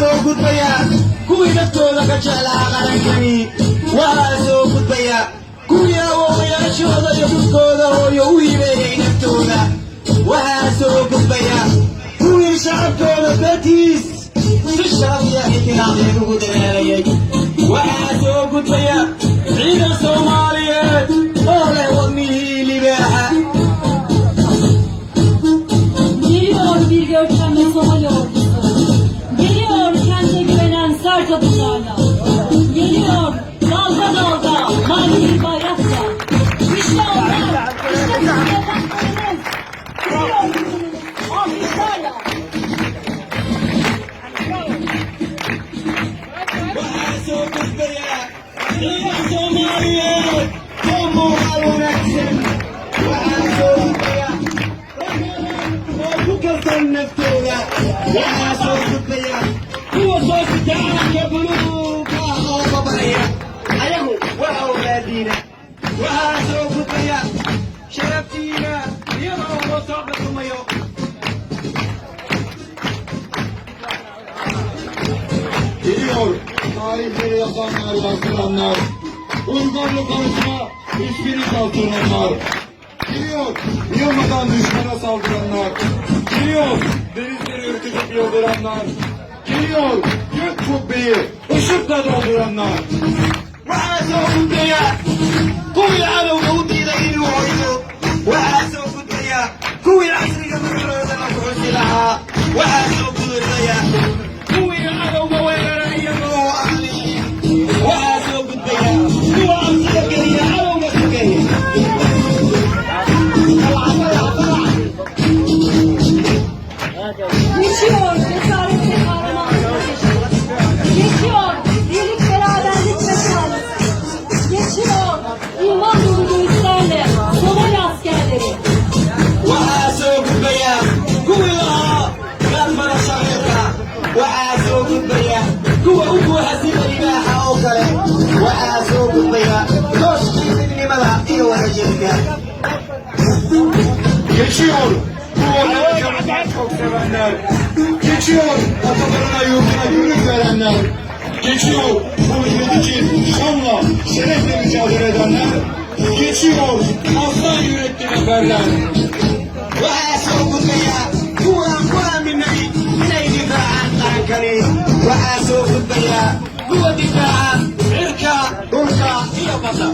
soo gudbaya kuwii naftooda ka jeclaa qarankani waxaa soo gudbaya kuwii awoowayaashooda iyo dhulkooda hooyo u hibeeyey naftooda waxaa soo gudbaya kuwii shacabkooda dartiis si sharaf iyo ixtiraameen ugu dagaalayay waxaa soo gudbaya ciidan Soomaaliyeed oo leh wadnihii libaaxa. Geliyor bir görkemle Somali ordusu. Geliyor kendine güvenen sert adımlarla. Geliyor dalga dalga mavi bir bayrakla. İşte onlar, işte bizim evlatlarımız. Geliyor bizim alkışlarla. Waxaa soo gudbaya ciidan Soomaaliyeed oo muuqaal wanaagsan. Waxaa soo gudbaya oo ku kalsoon naftooda. Waxaa soo gudbaya kuwa soo sitaanka buluuga oo babaraya ayagu waa awlaadiina. Waxaa soo gudbaya sharaftiina iyagoo loo soo dhaqmayo. Geliyor tarihleri yazanlar, yazdıranlar, uygarlı konuşma, hiçbiri kaldıranlar. Geliyor yılmadan düşmana saldıranlar. Geliyor denizleri ürkütüp yıldıranlar. Geliyor gök kubbeyi ışıkla dolduranlar. Waxaa soo gudbaya kuwii cadowga u diiday inuu hoydo. Waxaa soo gudbaya kuwii casriga magaloodana ku xusi lahaa. Waxaa soo gudbaya kuwii cadowga weerara iyagoo ahliin. Waxaa soo gudbaya kuwa amsida geliya cadowga sugeeya. Geçiyor cesaretli kahramanlık. Geçiyor birlik beraberlik mekanı. Geçiyor iman dolu göğüslerle Somali askerleri. Waxaa soo gudbaya kuwii lahaa gaadmada shabeelka. Waxaa soo gudbaya kuwa u buuxa sida libaaxa oo kale. Waxaa soo gudbaya tooshkii midnimada iyo wadajirka. Geçiyor bu ortamı çok sevenler. Geçiyor atalarına yurduna gönül verenler. Geçiyor bu ülke için şanla, şerefle mücadele edenler. Geçiyor aslan yürekli neferler. Waxaa soo gudbaya kuwa aan ku aaminay inay difaacaan qarankani. Waxaa soo gudbaya kuwa difaaca cirka, dhulka iyo badda.